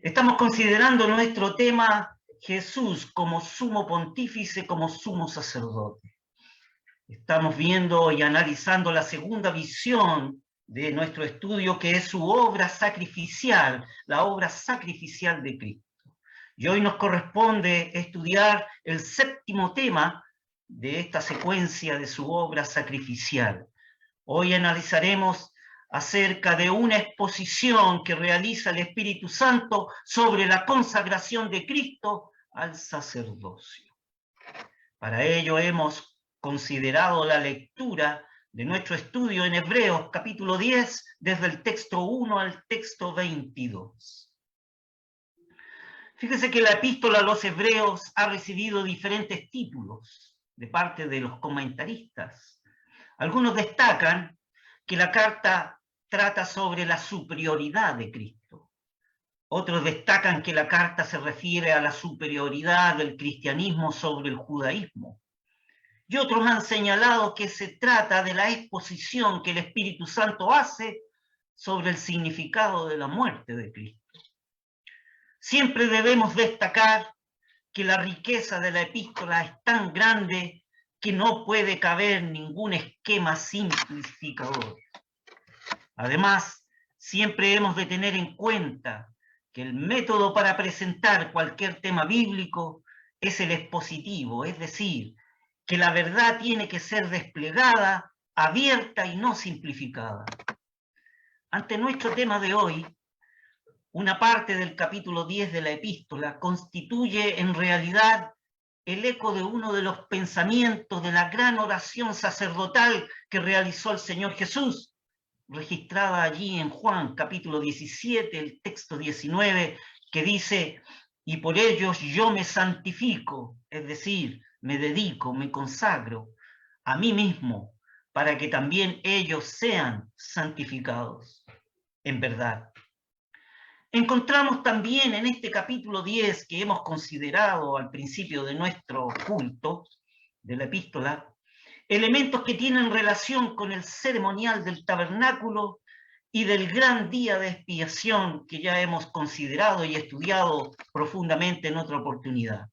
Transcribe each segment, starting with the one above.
Estamos considerando nuestro tema Jesús como sumo pontífice, como sumo sacerdote. Estamos viendo y analizando la segunda visión de nuestro estudio, que es su obra sacrificial, la obra sacrificial de Cristo. Y hoy nos corresponde estudiar el séptimo tema de esta secuencia de su obra sacrificial. Hoy analizaremos acerca de una exposición que realiza el Espíritu Santo sobre la consagración de Cristo al sacerdocio. Para ello hemos considerado la lectura de nuestro estudio en Hebreos capítulo 10, desde el texto 1 al texto 22. Fíjese que la epístola a los Hebreos ha recibido diferentes títulos de parte de los comentaristas. Algunos destacan que la carta trata sobre la superioridad de Cristo. Otros destacan que la carta se refiere a la superioridad del cristianismo sobre el judaísmo. Y otros han señalado que se trata de la exposición que el Espíritu Santo hace sobre el significado de la muerte de Cristo. Siempre debemos destacar que la riqueza de la epístola es tan grande que no puede caber ningún esquema simplificador. Además, siempre hemos de tener en cuenta que el método para presentar cualquier tema bíblico es el expositivo, es decir, que la verdad tiene que ser desplegada, abierta y no simplificada. Ante nuestro tema de hoy, una parte del capítulo 10 de la epístola constituye en realidad el eco de uno de los pensamientos de la gran oración sacerdotal que realizó el Señor Jesús, registrada allí en Juan capítulo 17, el texto 19, que dice: y por ellos yo me santifico, es decir, me dedico, me consagro a mí mismo, para que también ellos sean santificados en verdad. Encontramos también en este capítulo 10 que hemos considerado al principio de nuestro culto de la epístola, elementos que tienen relación con el ceremonial del tabernáculo y del gran día de expiación que ya hemos considerado y estudiado profundamente en otra oportunidad.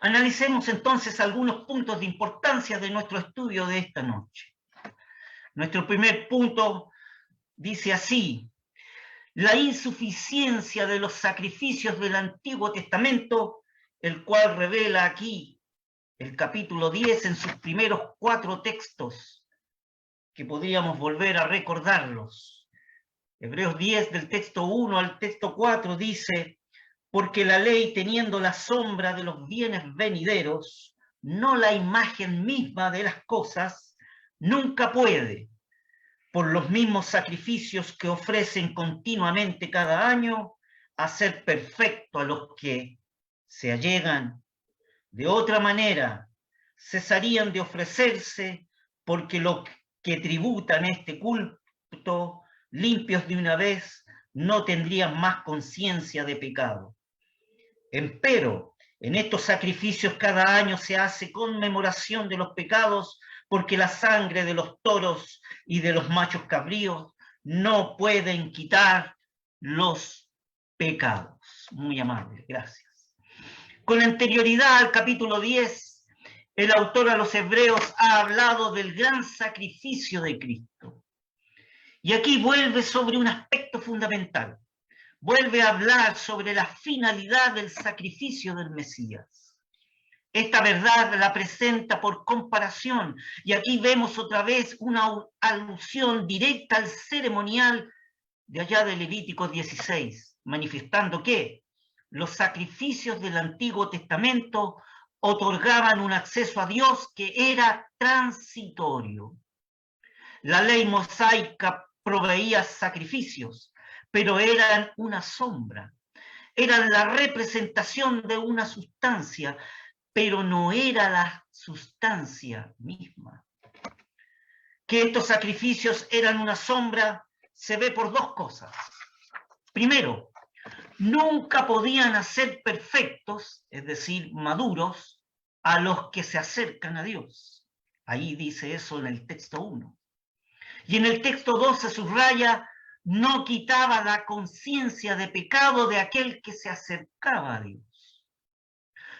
Analicemos entonces algunos puntos de importancia de nuestro estudio de esta noche. Nuestro primer punto dice así: la insuficiencia de los sacrificios del Antiguo Testamento, el cual revela aquí el capítulo 10 en sus primeros 4 textos, que podríamos volver a recordarlos. Hebreos 10, del texto 1 al texto 4, dice: porque la ley, teniendo la sombra de los bienes venideros, no la imagen misma de las cosas, nunca puede, por los mismos sacrificios que ofrecen continuamente cada año, hacer perfecto a los que se allegan. De otra manera, cesarían de ofrecerse, porque los que tributan este culto, limpios de una vez, no tendrían más conciencia de pecado. Empero, en estos sacrificios cada año se hace conmemoración de los pecados, porque la sangre de los toros y de los machos cabríos no pueden quitar los pecados. Muy amable, gracias. Con anterioridad al capítulo 10, el autor a los Hebreos ha hablado del gran sacrificio de Cristo. Y aquí vuelve sobre un aspecto fundamental. Vuelve a hablar sobre la finalidad del sacrificio del Mesías. Esta verdad la presenta por comparación, y aquí vemos otra vez una alusión directa al ceremonial de allá de Levítico 16, manifestando que los sacrificios del Antiguo Testamento otorgaban un acceso a Dios que era transitorio. La ley mosaica proveía sacrificios, pero eran una sombra, eran la representación de una sustancia, pero no era la sustancia misma. Que estos sacrificios eran una sombra se ve por 2 cosas. Primero, nunca podían hacer perfectos, es decir, maduros, a los que se acercan a Dios. Ahí dice eso en el texto 1. Y en el texto 2 se subraya: no quitaba la conciencia de pecado de aquel que se acercaba a Dios.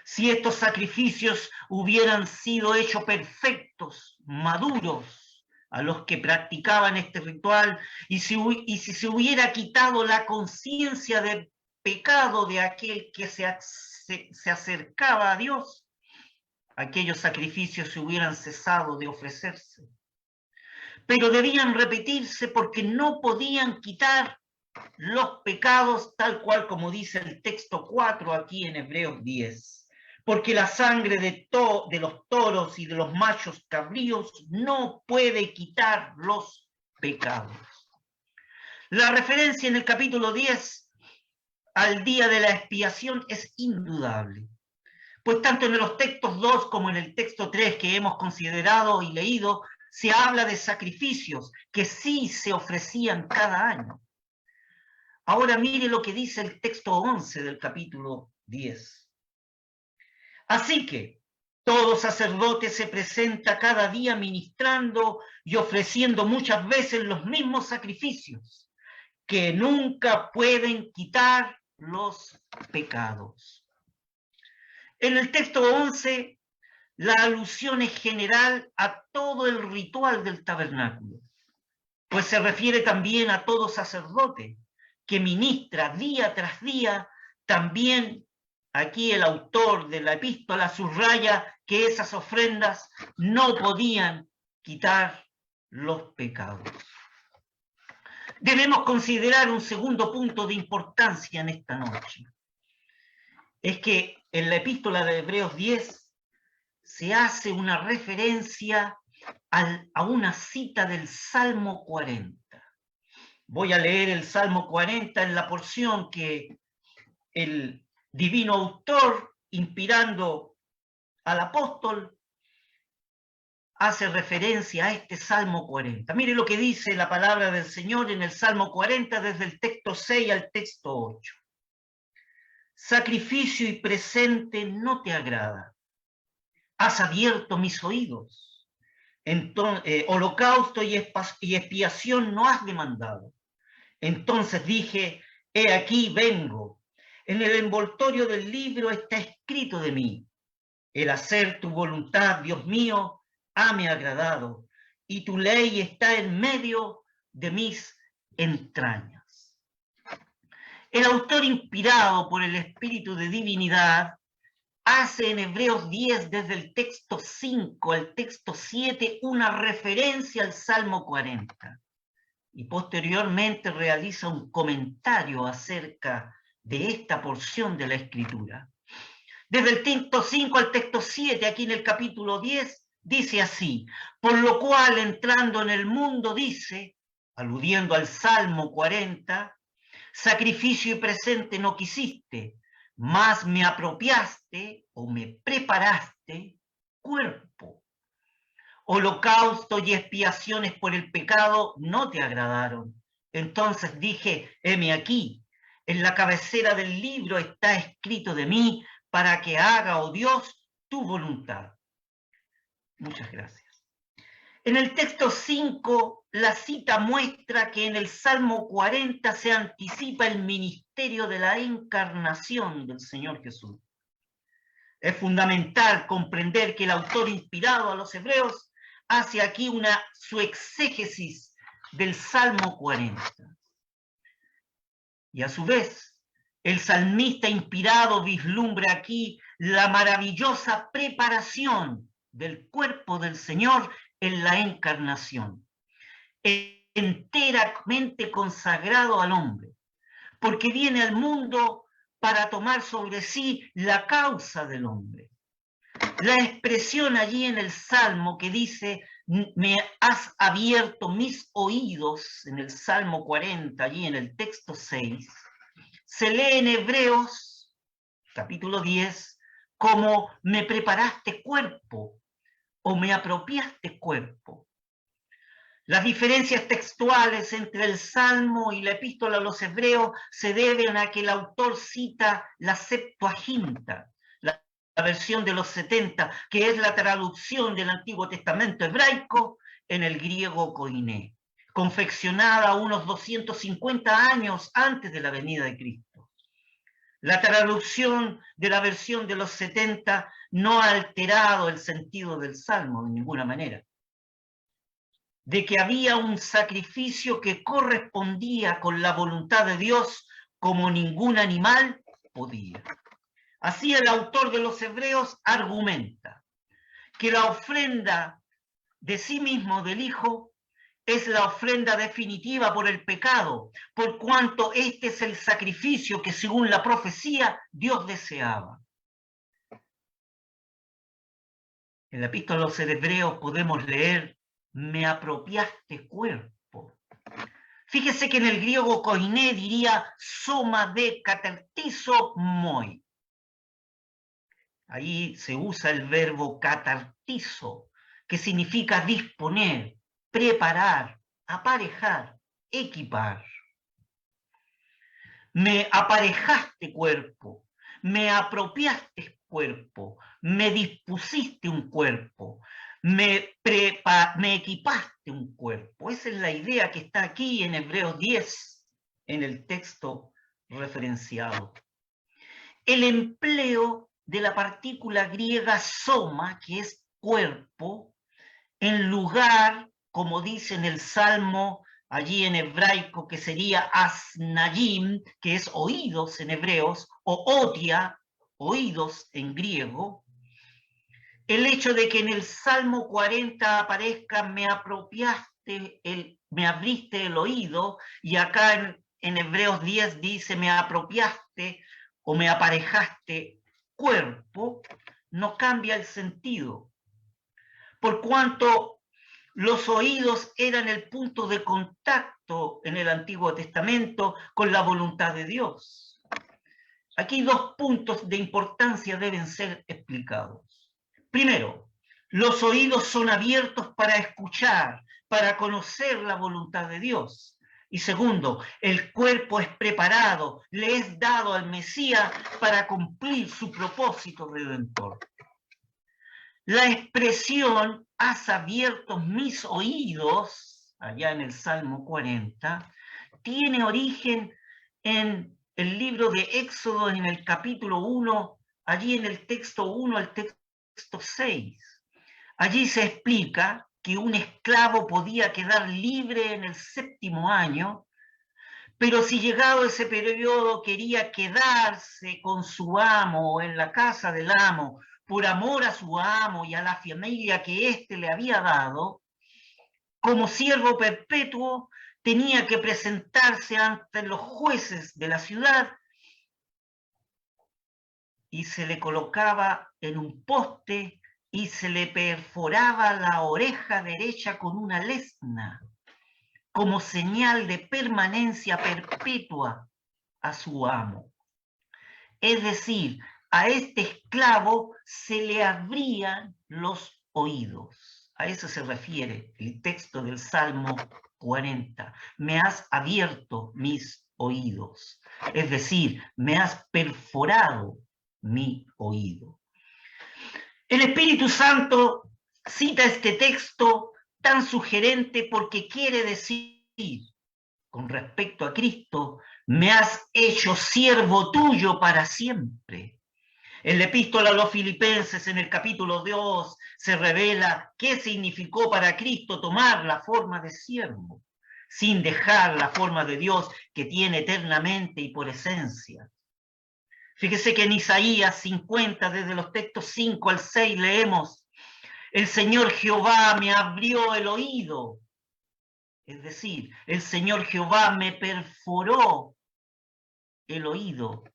Si estos sacrificios hubieran sido hechos perfectos, maduros, a los que practicaban este ritual, y si se hubiera quitado la conciencia de pecado de aquel que se acercaba a Dios, aquellos sacrificios se hubieran cesado de ofrecerse. Pero debían repetirse porque no podían quitar los pecados, tal cual como dice el texto 4 aquí en Hebreos 10. Porque la sangre de los toros y de los machos cabríos no puede quitar los pecados. La referencia en el capítulo 10 al día de la expiación es indudable. Pues tanto en los textos 2 como en el texto 3 que hemos considerado y leído, se habla de sacrificios que sí se ofrecían cada año. Ahora mire lo que dice el texto 11 del capítulo 10. Así que todo sacerdote se presenta cada día ministrando y ofreciendo muchas veces los mismos sacrificios, que nunca pueden quitar los pecados. En el texto 11, la alusión es general a todo el ritual del tabernáculo, pues se refiere también a todo sacerdote que ministra día tras día. También aquí el autor de la epístola subraya que esas ofrendas no podían quitar los pecados. Debemos considerar un segundo punto de importancia en esta noche. Es que en la epístola de Hebreos 10 se hace una referencia a una cita del Salmo 40. Voy a leer el Salmo 40 en la porción que el divino autor, inspirando al apóstol, hace referencia a este Salmo 40. Mire lo que dice la palabra del Señor en el Salmo 40 desde el texto 6 al texto 8. Sacrificio y presente no te agrada. Has abierto mis oídos. Entonces, holocausto y expiación no has demandado. Entonces dije, he aquí vengo. En el envoltorio del libro está escrito de mí. El hacer tu voluntad, Dios mío, hame agradado, y tu ley está en medio de mis entrañas. El autor, inspirado por el Espíritu de Divinidad, hace en Hebreos 10, desde el texto 5 al texto 7, una referencia al Salmo 40. Y posteriormente realiza un comentario acerca de esta porción de la Escritura. Desde el texto 5 al texto 7, aquí en el capítulo 10, dice así: por lo cual, entrando en el mundo, dice, aludiendo al Salmo 40, sacrificio y presente no quisiste, mas me apropiaste o me preparaste cuerpo. Holocausto y expiaciones por el pecado no te agradaron. Entonces dije, heme aquí, en la cabecera del libro está escrito de mí, para que haga, oh Dios, tu voluntad. Muchas gracias. En el texto 5, la cita muestra que en el Salmo 40 se anticipa el ministerio de la encarnación del Señor Jesús. Es fundamental comprender que el autor, inspirado a los hebreos, hace aquí su exégesis del Salmo 40. Y a su vez, el salmista inspirado vislumbra aquí la maravillosa preparación del cuerpo del Señor en la encarnación, enteramente consagrado al hombre, porque viene al mundo para tomar sobre sí la causa del hombre. La expresión allí en el Salmo que dice, me has abierto mis oídos, en el Salmo 40, allí en el texto 6, se lee en Hebreos, capítulo 10, como me preparaste cuerpo o me apropiaste cuerpo. Las diferencias textuales entre el Salmo y la epístola a los hebreos se deben a que el autor cita la Septuaginta, la versión de los 70, que es la traducción del Antiguo Testamento hebraico en el griego koiné, confeccionada unos 250 años antes de la venida de Cristo. La traducción de la versión de los 70 no ha alterado el sentido del Salmo de ninguna manera. De que había un sacrificio que correspondía con la voluntad de Dios como ningún animal podía. Así el autor de los Hebreos argumenta que la ofrenda de sí mismo del Hijo es la ofrenda definitiva por el pecado, por cuanto este es el sacrificio que según la profecía Dios deseaba. En la epístola a los Hebreos podemos leer: me apropiaste cuerpo. Fíjese que en el griego koiné diría soma de catartizo moi. Ahí se usa el verbo catartizo, que significa disponer, preparar, aparejar, equipar. Me aparejaste cuerpo, me apropiaste cuerpo, me dispusiste un cuerpo, me equipaste un cuerpo. Esa es la idea que está aquí en Hebreos 10, en el texto referenciado. El empleo de la partícula griega soma, que es cuerpo, en lugar, como dice en el Salmo, allí en hebraico, que sería asnayim, que es oídos en hebreos, o otia, oídos en griego. El hecho de que en el Salmo 40 aparezca me apropiaste, me abriste el oído, y acá en Hebreos 10 dice me apropiaste o me aparejaste cuerpo, no cambia el sentido. Por cuanto los oídos eran el punto de contacto en el Antiguo Testamento con la voluntad de Dios. Aquí 2 puntos de importancia deben ser explicados. Primero, los oídos son abiertos para escuchar, para conocer la voluntad de Dios. Y segundo, el cuerpo es preparado, le es dado al Mesías para cumplir su propósito redentor. La expresión has abierto mis oídos, allá en el Salmo 40, tiene origen en el libro de Éxodo, en el capítulo 1, allí en el texto 1 al texto 6. Allí se explica que un esclavo podía quedar libre en el 7º año, pero si llegado ese periodo quería quedarse con su amo o en la casa del amo, por amor a su amo y a la familia que éste le había dado, como siervo perpetuo tenía que presentarse ante los jueces de la ciudad y se le colocaba en un poste y se le perforaba la oreja derecha con una lesna, como señal de permanencia perpetua a su amo. Es decir, a este esclavo se le abrían los oídos. A eso se refiere el texto del Salmo 40. Me has abierto mis oídos. Es decir, me has perforado mi oído. El Espíritu Santo cita este texto tan sugerente porque quiere decir, con respecto a Cristo, me has hecho siervo tuyo para siempre. En la epístola a los Filipenses, en el capítulo 2, se revela qué significó para Cristo tomar la forma de siervo, sin dejar la forma de Dios que tiene eternamente y por esencia. Fíjese que en Isaías 50, desde los textos 5 al 6, leemos: el Señor Jehová me abrió el oído. Es decir, el Señor Jehová me perforó el oído,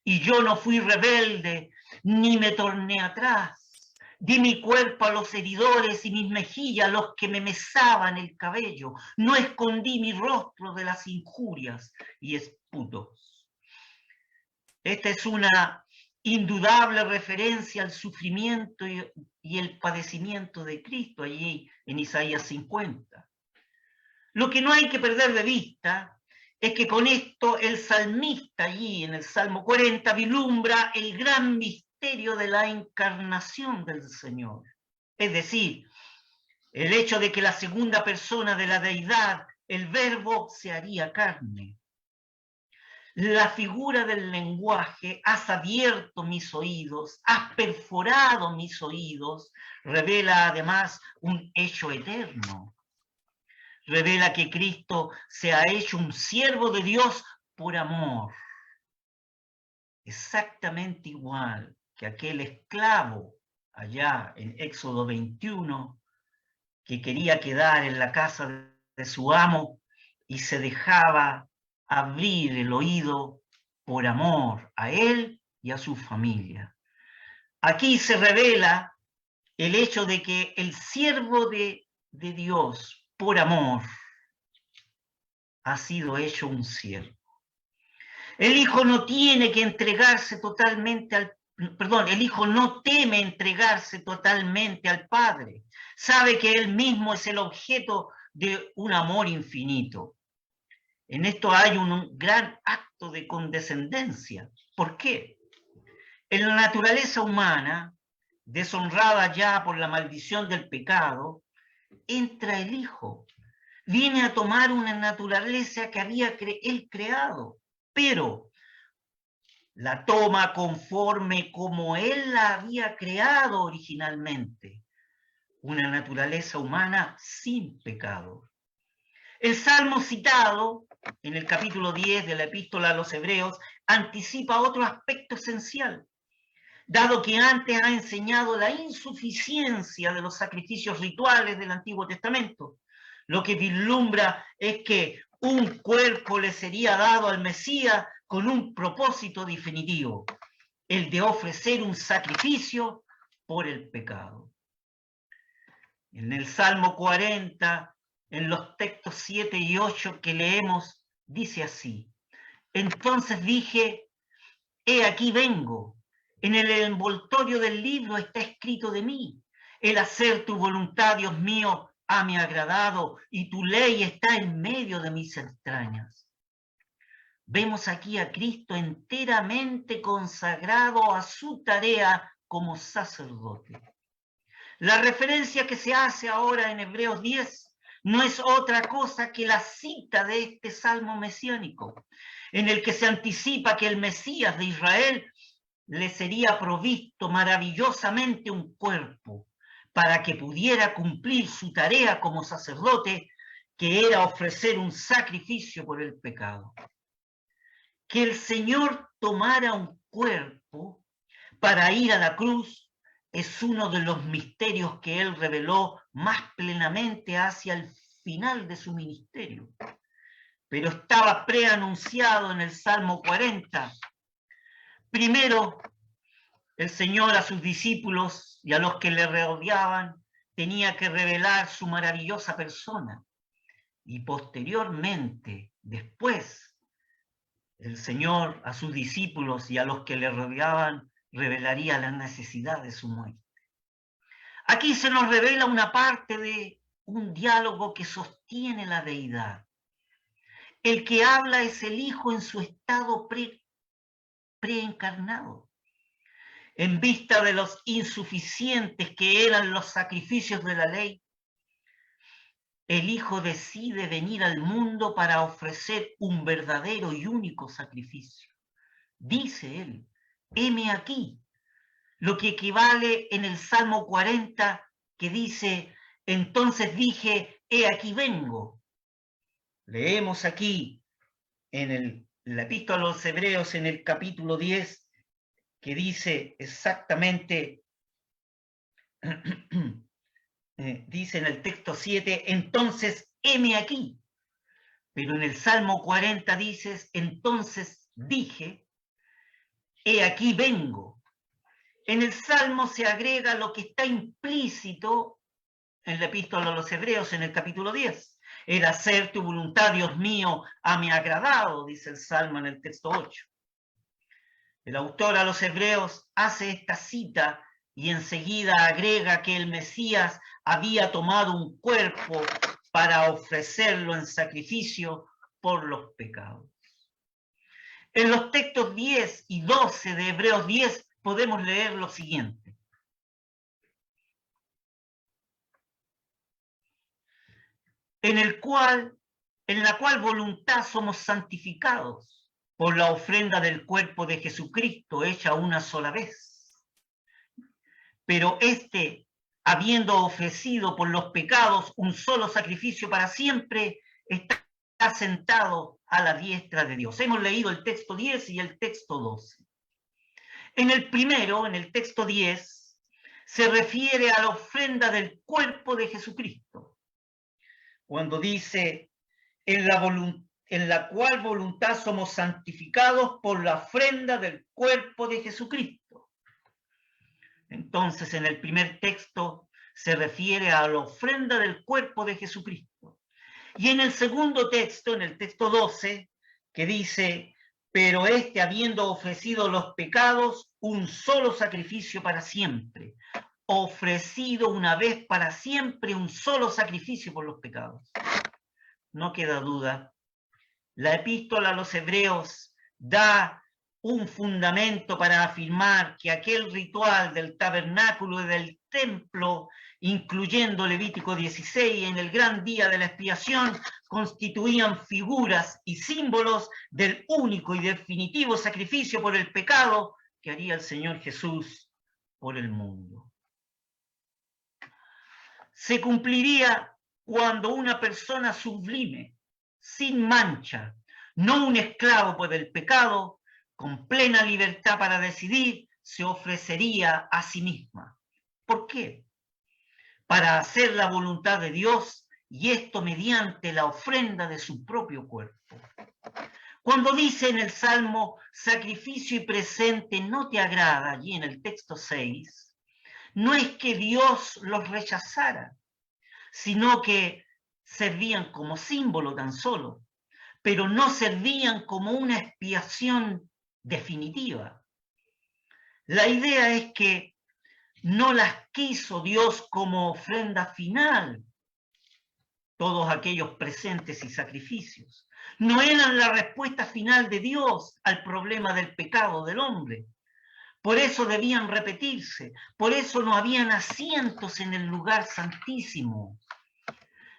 y yo no fui rebelde, ni me torné atrás. Di mi cuerpo a los heridores y mis mejillas a los que me mesaban el cabello. No escondí mi rostro de las injurias y esputos. Esta es una indudable referencia al sufrimiento y el padecimiento de Cristo allí en Isaías 50. Lo que no hay que perder de vista es que con esto el salmista allí en el Salmo 40 vislumbra el gran misterio de la encarnación del Señor. Es decir, el hecho de que la segunda persona de la deidad el verbo se haría carne. La figura del lenguaje, has abierto mis oídos, has perforado mis oídos, revela además un hecho eterno. Revela que Cristo se ha hecho un siervo de Dios por amor. Exactamente igual que aquel esclavo allá en Éxodo 21, que quería quedar en la casa de su amo y se dejaba abrir el oído por amor a él y a su familia. Aquí se revela el hecho de que el siervo de Dios, por amor, ha sido hecho un siervo. El hijo no tiene que entregarse totalmente el hijo no teme entregarse totalmente al padre. Sabe que él mismo es el objeto de un amor infinito. En esto hay un gran acto de condescendencia. ¿Por qué? En la naturaleza humana, deshonrada ya por la maldición del pecado, entra el hijo. Viene a tomar una naturaleza que había él creado, pero la toma conforme como él la había creado originalmente, una naturaleza humana sin pecado. El salmo citado en el capítulo 10 de la epístola a los Hebreos anticipa otro aspecto esencial, dado que antes ha enseñado la insuficiencia de los sacrificios rituales del Antiguo Testamento. Lo que vislumbra es que un cuerpo le sería dado al Mesías con un propósito definitivo, el de ofrecer un sacrificio por el pecado. En el Salmo 40, en los textos 7 y 8 que leemos, dice así: entonces dije, he aquí vengo, en el envoltorio del libro está escrito de mí, el hacer tu voluntad, Dios mío, hame agradado, y tu ley está en medio de mis entrañas. Vemos aquí a Cristo enteramente consagrado a su tarea como sacerdote. La referencia que se hace ahora en Hebreos 10 no es otra cosa que la cita de este salmo mesiánico, en el que se anticipa que el Mesías de Israel le sería provisto maravillosamente un cuerpo para que pudiera cumplir su tarea como sacerdote, que era ofrecer un sacrificio por el pecado. Que el Señor tomara un cuerpo para ir a la cruz es uno de los misterios que él reveló más plenamente hacia el final de su ministerio. Pero estaba preanunciado en el Salmo 40. Primero, el Señor a sus discípulos y a los que le rodeaban tenía que revelar su maravillosa persona. Y posteriormente, después, el Señor a sus discípulos y a los que le rodeaban revelaría la necesidad de su muerte. Aquí se nos revela una parte de un diálogo que sostiene la deidad. El que habla es el Hijo en su estado preencarnado. En vista de los insuficientes que eran los sacrificios de la ley, el Hijo decide venir al mundo para ofrecer un verdadero y único sacrificio. Dice él, heme aquí, lo que equivale en el Salmo 40, que dice, entonces dije, he aquí vengo. Leemos aquí en la epístola a los Hebreos, en el capítulo 10, que dice exactamente, dice en el texto 7, entonces heme aquí. Pero en el Salmo 40 dices, entonces dije, he aquí vengo. En el Salmo se agrega lo que está implícito en la epístola a los Hebreos, en el capítulo 10. El hacer tu voluntad, Dios mío, hame agradado, dice el Salmo en el texto 8. El autor a los Hebreos hace esta cita y enseguida agrega que el Mesías había tomado un cuerpo para ofrecerlo en sacrificio por los pecados. En los textos 10 y 12 de Hebreos 10 podemos leer lo siguiente. En el cual en la cual voluntad somos santificados por la ofrenda del cuerpo de Jesucristo hecha una sola vez. Pero habiendo ofrecido por los pecados un solo sacrificio para siempre, está sentado a la diestra de Dios. Hemos leído el texto 10 y el texto 12. En el primero, en el texto 10, se refiere a la ofrenda del cuerpo de Jesucristo. Cuando dice, en la cual voluntad somos santificados por la ofrenda del cuerpo de Jesucristo. Entonces, en el primer texto se refiere a la ofrenda del cuerpo de Jesucristo. Y en el segundo texto, en el texto 12, que dice, pero habiendo ofrecido los pecados, un solo sacrificio para siempre. Ofrecido una vez para siempre un solo sacrificio por los pecados. No queda duda. La epístola a los Hebreos da un fundamento para afirmar que aquel ritual del tabernáculo y del templo, incluyendo Levítico 16, en el gran día de la expiación, constituían figuras y símbolos del único y definitivo sacrificio por el pecado que haría el Señor Jesús por el mundo. Se cumpliría cuando una persona sublime, sin mancha, no un esclavo por el pecado, con plena libertad para decidir, se ofrecería a sí misma. ¿Por qué? Para hacer la voluntad de Dios, y esto mediante la ofrenda de su propio cuerpo. Cuando dice en el Salmo, sacrificio y presente no te agrada, allí en el texto 6, no es que Dios los rechazara, sino que servían como símbolo tan solo, pero no servían como una expiación definitiva. La idea es que no las quiso Dios como ofrenda final, todos aquellos presentes y sacrificios. No eran la respuesta final de Dios al problema del pecado del hombre. Por eso debían repetirse, por eso no habían asientos en el lugar santísimo.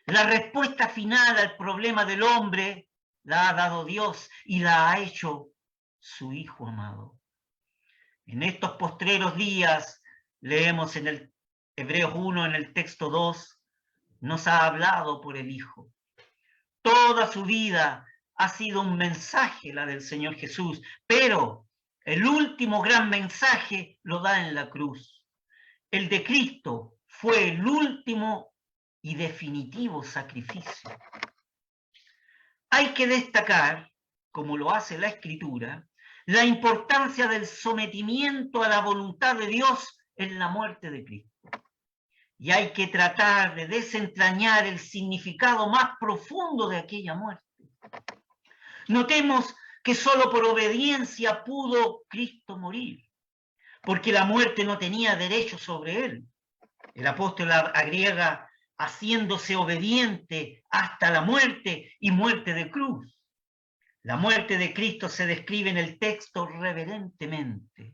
La respuesta final al problema del hombre la ha dado Dios y la ha hecho su Hijo amado. En estos postreros días, leemos en el Hebreos 1, en el texto 2, nos ha hablado por el Hijo. Toda su vida ha sido un mensaje, la del Señor Jesús, pero el último gran mensaje lo da en la cruz. El de Cristo fue el último y definitivo sacrificio. Hay que destacar, como lo hace la Escritura, la importancia del sometimiento a la voluntad de Dios en la muerte de Cristo. Y hay que tratar de desentrañar el significado más profundo de aquella muerte. Notemos que solo por obediencia pudo Cristo morir, porque la muerte no tenía derecho sobre él. El apóstol agrega, haciéndose obediente hasta la muerte y muerte de cruz. La muerte de Cristo se describe en el texto reverentemente.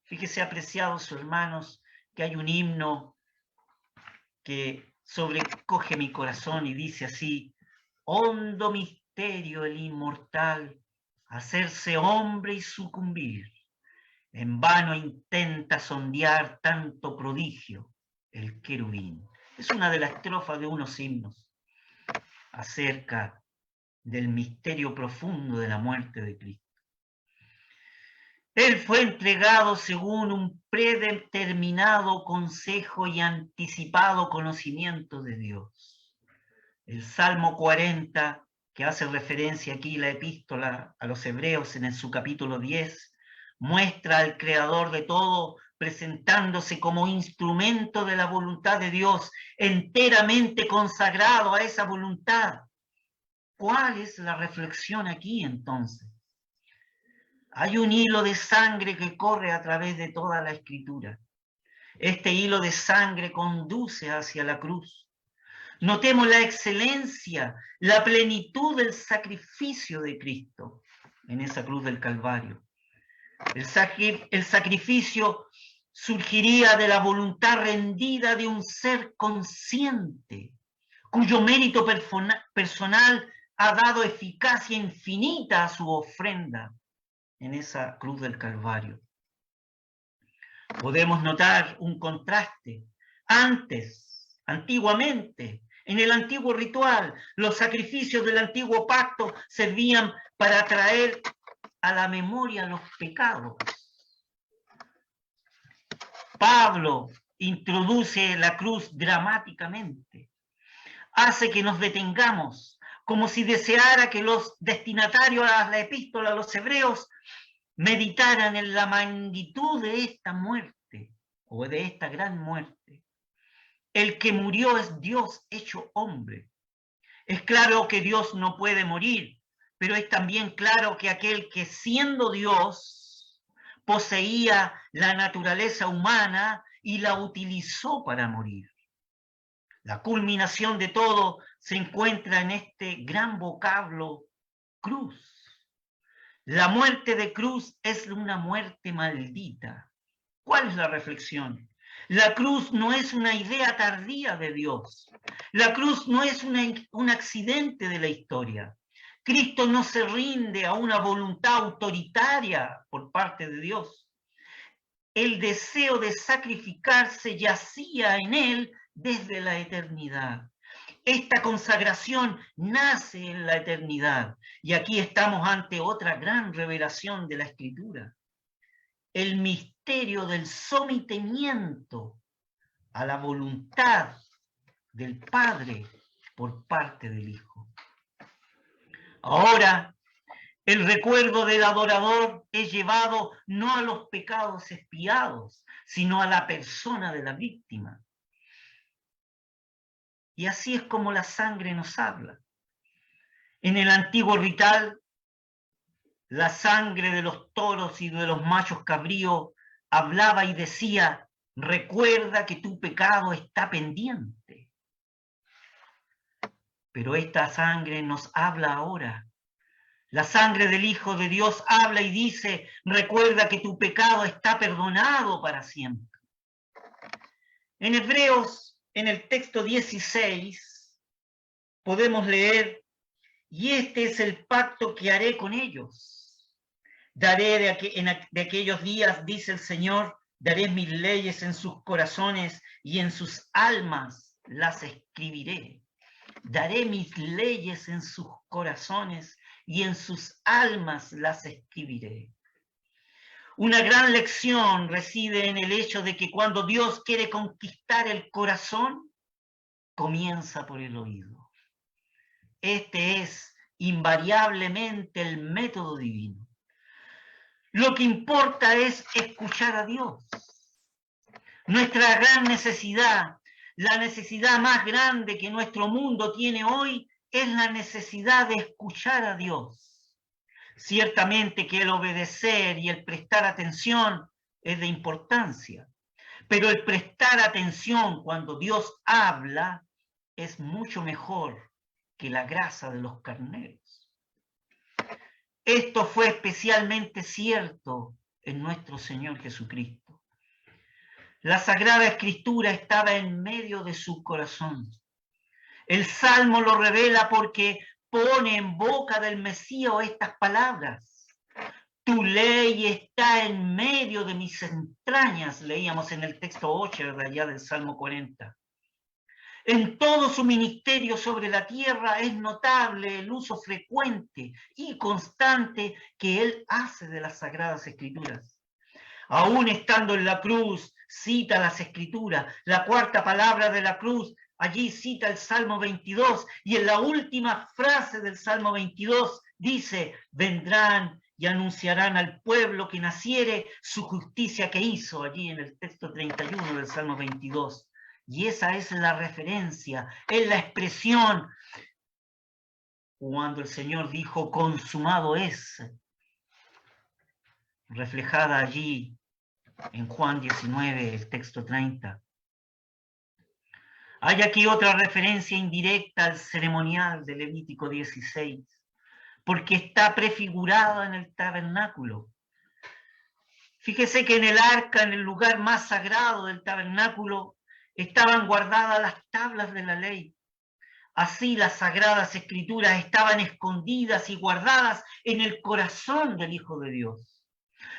Fíjese, apreciados hermanos, que hay un himno que sobrecoge mi corazón y dice así: hondo misterio el inmortal, hacerse hombre y sucumbir. En vano intenta sondear tanto prodigio el querubín. Es una de las estrofas de unos himnos acerca del misterio profundo de la muerte de Cristo. Él fue entregado según un predeterminado consejo y anticipado conocimiento de Dios. El Salmo 40, que hace referencia aquí la epístola a los Hebreos en su capítulo 10, muestra al Creador de todo presentándose como instrumento de la voluntad de Dios, enteramente consagrado a esa voluntad. ¿Cuál es la reflexión aquí entonces? Hay un hilo de sangre que corre a través de toda la Escritura. Este hilo de sangre conduce hacia la cruz. Notemos la excelencia, la plenitud del sacrificio de Cristo en esa cruz del Calvario. El sacrificio surgiría de la voluntad rendida de un ser consciente, cuyo mérito personal ha dado eficacia infinita a su ofrenda en esa cruz del Calvario. Podemos notar un contraste. Antiguamente, en el antiguo ritual, los sacrificios del antiguo pacto servían para traer a la memoria los pecados. Pablo introduce la cruz dramáticamente. Hace que nos detengamos, como si deseara que los destinatarios a la epístola a los hebreos meditaran en la magnitud de esta muerte, o de esta gran muerte. El que murió es Dios hecho hombre. Es claro que Dios no puede morir, pero es también claro que aquel que siendo Dios poseía la naturaleza humana y la utilizó para morir. La culminación de todo se encuentra en este gran vocablo cruz. La muerte de cruz es una muerte maldita. ¿Cuál es la reflexión? La cruz no es una idea tardía de Dios. La cruz no es un accidente de la historia. Cristo no se rinde a una voluntad autoritaria por parte de Dios. El deseo de sacrificarse yacía en él desde la eternidad. Esta consagración nace en la eternidad. Y aquí estamos ante otra gran revelación de la Escritura. El misterio del sometimiento a la voluntad del Padre por parte del Hijo. Ahora, el recuerdo del adorador es llevado no a los pecados expiados, sino a la persona de la víctima. Y así es como la sangre nos habla. En el antiguo ritual, la sangre de los toros y de los machos cabríos hablaba y decía: recuerda que tu pecado está pendiente. Pero esta sangre nos habla ahora. La sangre del Hijo de Dios habla y dice: recuerda que tu pecado está perdonado para siempre. En Hebreos, en el texto 16, podemos leer: y este es el pacto que haré con ellos. Daré de aquellos días, dice el Señor, daré mis leyes en sus corazones y en sus almas las escribiré. Daré mis leyes en sus corazones y en sus almas las escribiré. Una gran lección reside en el hecho de que cuando Dios quiere conquistar el corazón, comienza por el oído. Este es invariablemente el método divino. Lo que importa es escuchar a Dios. Nuestra gran necesidad, la necesidad más grande que nuestro mundo tiene hoy, es la necesidad de escuchar a Dios. Ciertamente que el obedecer y el prestar atención es de importancia, pero el prestar atención cuando Dios habla es mucho mejor que la grasa de los carneros. Esto fue especialmente cierto en nuestro Señor Jesucristo. La Sagrada Escritura estaba en medio de su corazón. El Salmo lo revela porque pone en boca del Mesías estas palabras: tu ley está en medio de mis entrañas, leíamos en el texto 8 de allá del Salmo 40. En todo su ministerio sobre la tierra es notable el uso frecuente y constante que él hace de las Sagradas Escrituras. Aún estando en la cruz, cita las Escrituras. La cuarta palabra de la cruz, allí cita el Salmo 22, y en la última frase del Salmo 22 dice: vendrán y anunciarán al pueblo que naciere su justicia que hizo, allí en el texto 31 del Salmo 22. Y esa es la referencia, es la expresión cuando el Señor dijo: consumado es, reflejada allí en Juan 19, el texto 30. Hay aquí otra referencia indirecta al ceremonial de Levítico 16, porque está prefigurada en el tabernáculo. Fíjese que en el arca, en el lugar más sagrado del tabernáculo, estaban guardadas las tablas de la ley. Así las sagradas escrituras estaban escondidas y guardadas en el corazón del Hijo de Dios.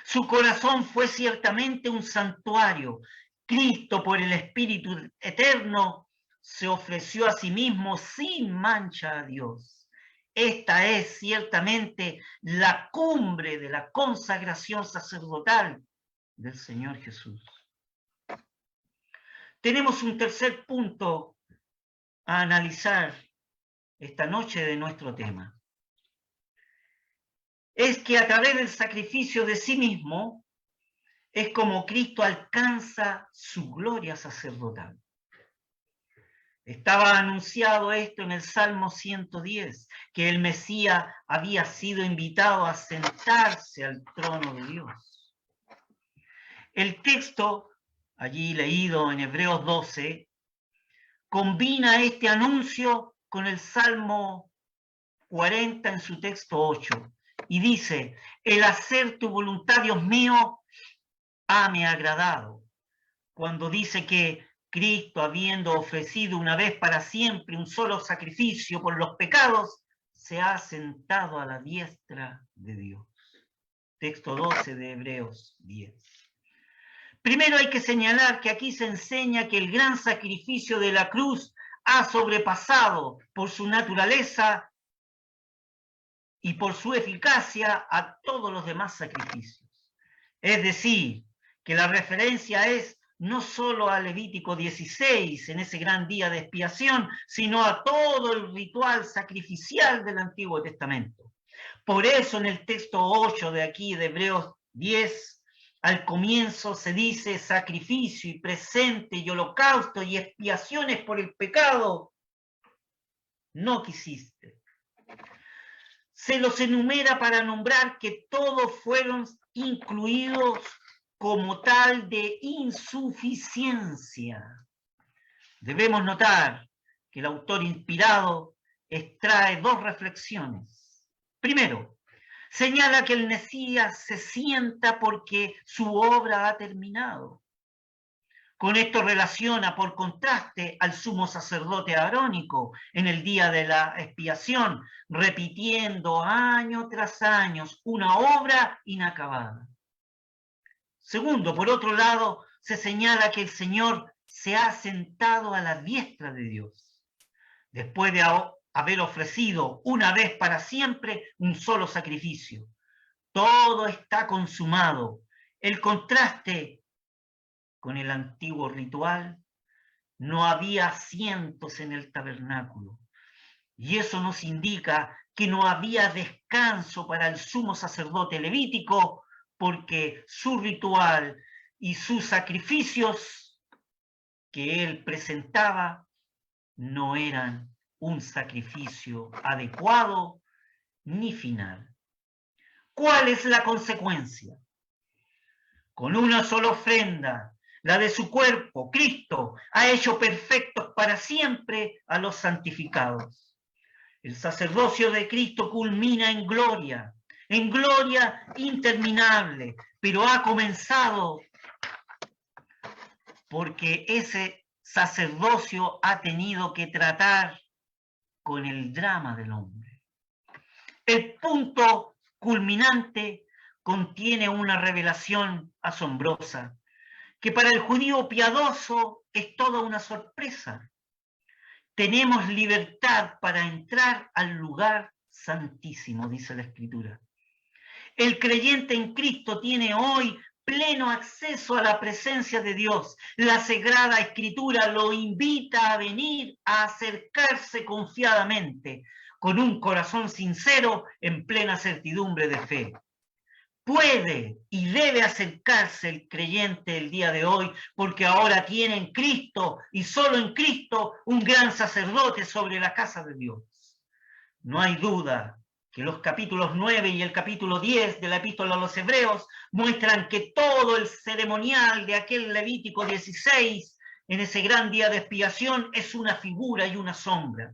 Su corazón fue ciertamente un santuario. Cristo, por el Espíritu eterno, se ofreció a sí mismo sin mancha a Dios. Esta es ciertamente la cumbre de la consagración sacerdotal del Señor Jesús. Tenemos un tercer punto a analizar esta noche de nuestro tema. Es que a través del sacrificio de sí mismo es como Cristo alcanza su gloria sacerdotal. Estaba anunciado esto en el Salmo 110, que el Mesías había sido invitado a sentarse al trono de Dios. El texto, allí leído en Hebreos 12, combina este anuncio con el Salmo 40 en su texto 8, y dice: el hacer tu voluntad, Dios mío, me ha agradado. Cuando dice que Cristo, habiendo ofrecido una vez para siempre un solo sacrificio por los pecados, se ha sentado a la diestra de Dios. Texto 12 de Hebreos 10. Primero hay que señalar que aquí se enseña que el gran sacrificio de la cruz ha sobrepasado por su naturaleza y por su eficacia a todos los demás sacrificios. Es decir, que la referencia es no solo a Levítico 16, en ese gran día de expiación, sino a todo el ritual sacrificial del Antiguo Testamento. Por eso en el texto 8 de aquí, de Hebreos 10, al comienzo se dice sacrificio y presente y holocausto y expiaciones por el pecado, no quisiste. Se los enumera para nombrar que todos fueron incluidos como tal de insuficiencia. Debemos notar que el autor inspirado extrae dos reflexiones. Primero, señala que el Mesías se sienta porque su obra ha terminado. Con esto relaciona por contraste al sumo sacerdote arónico en el día de la expiación, repitiendo año tras año una obra inacabada. Segundo, por otro lado, se señala que el Señor se ha sentado a la diestra de Dios, después de haber ofrecido una vez para siempre un solo sacrificio. Todo está consumado. El contraste con el antiguo ritual: no había asientos en el tabernáculo. Y eso nos indica que no había descanso para el sumo sacerdote levítico, porque su ritual y sus sacrificios que él presentaba no eran un sacrificio adecuado ni final. ¿Cuál es la consecuencia? Con una sola ofrenda, la de su cuerpo, Cristo ha hecho perfectos para siempre a los santificados. El sacerdocio de Cristo culmina en gloria interminable, pero ha comenzado porque ese sacerdocio ha tenido que tratar con el drama del hombre. El punto culminante contiene una revelación asombrosa, que para el judío piadoso es toda una sorpresa. Tenemos libertad para entrar al lugar santísimo, dice la Escritura. El creyente en Cristo tiene hoy pleno acceso a la presencia de Dios. La Sagrada Escritura lo invita a venir a acercarse confiadamente, con un corazón sincero, en plena certidumbre de fe. Puede y debe acercarse el creyente el día de hoy, porque ahora tiene en Cristo y solo en Cristo un gran sacerdote sobre la casa de Dios. No hay duda que los capítulos 9 y el capítulo 10 de la Epístola a los Hebreos muestran que todo el ceremonial de aquel Levítico 16, en ese gran día de expiación, es una figura y una sombra.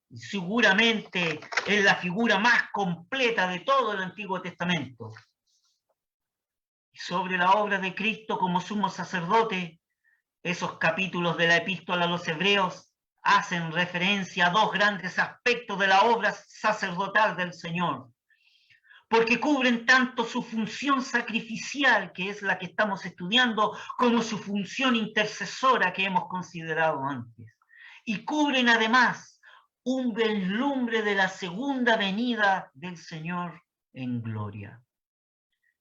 Y seguramente es la figura más completa de todo el Antiguo Testamento. Y sobre la obra de Cristo como sumo sacerdote, esos capítulos de la Epístola a los Hebreos hacen referencia a dos grandes aspectos de la obra sacerdotal del Señor, porque cubren tanto su función sacrificial, que es la que estamos estudiando, como su función intercesora que hemos considerado antes. Y cubren además un vislumbre de la segunda venida del Señor en gloria,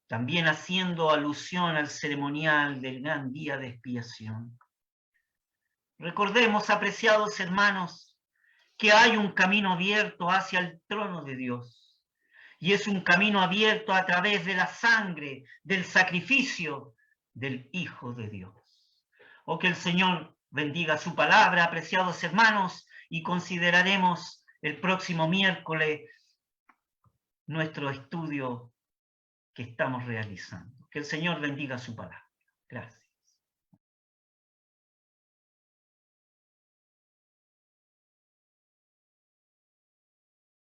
también haciendo alusión al ceremonial del gran día de expiación. Recordemos, apreciados hermanos, que hay un camino abierto hacia el trono de Dios, y es un camino abierto a través de la sangre, del sacrificio del Hijo de Dios. Oh, que el Señor bendiga su palabra, apreciados hermanos, y consideraremos el próximo miércoles nuestro estudio que estamos realizando. Que el Señor bendiga su palabra. Gracias.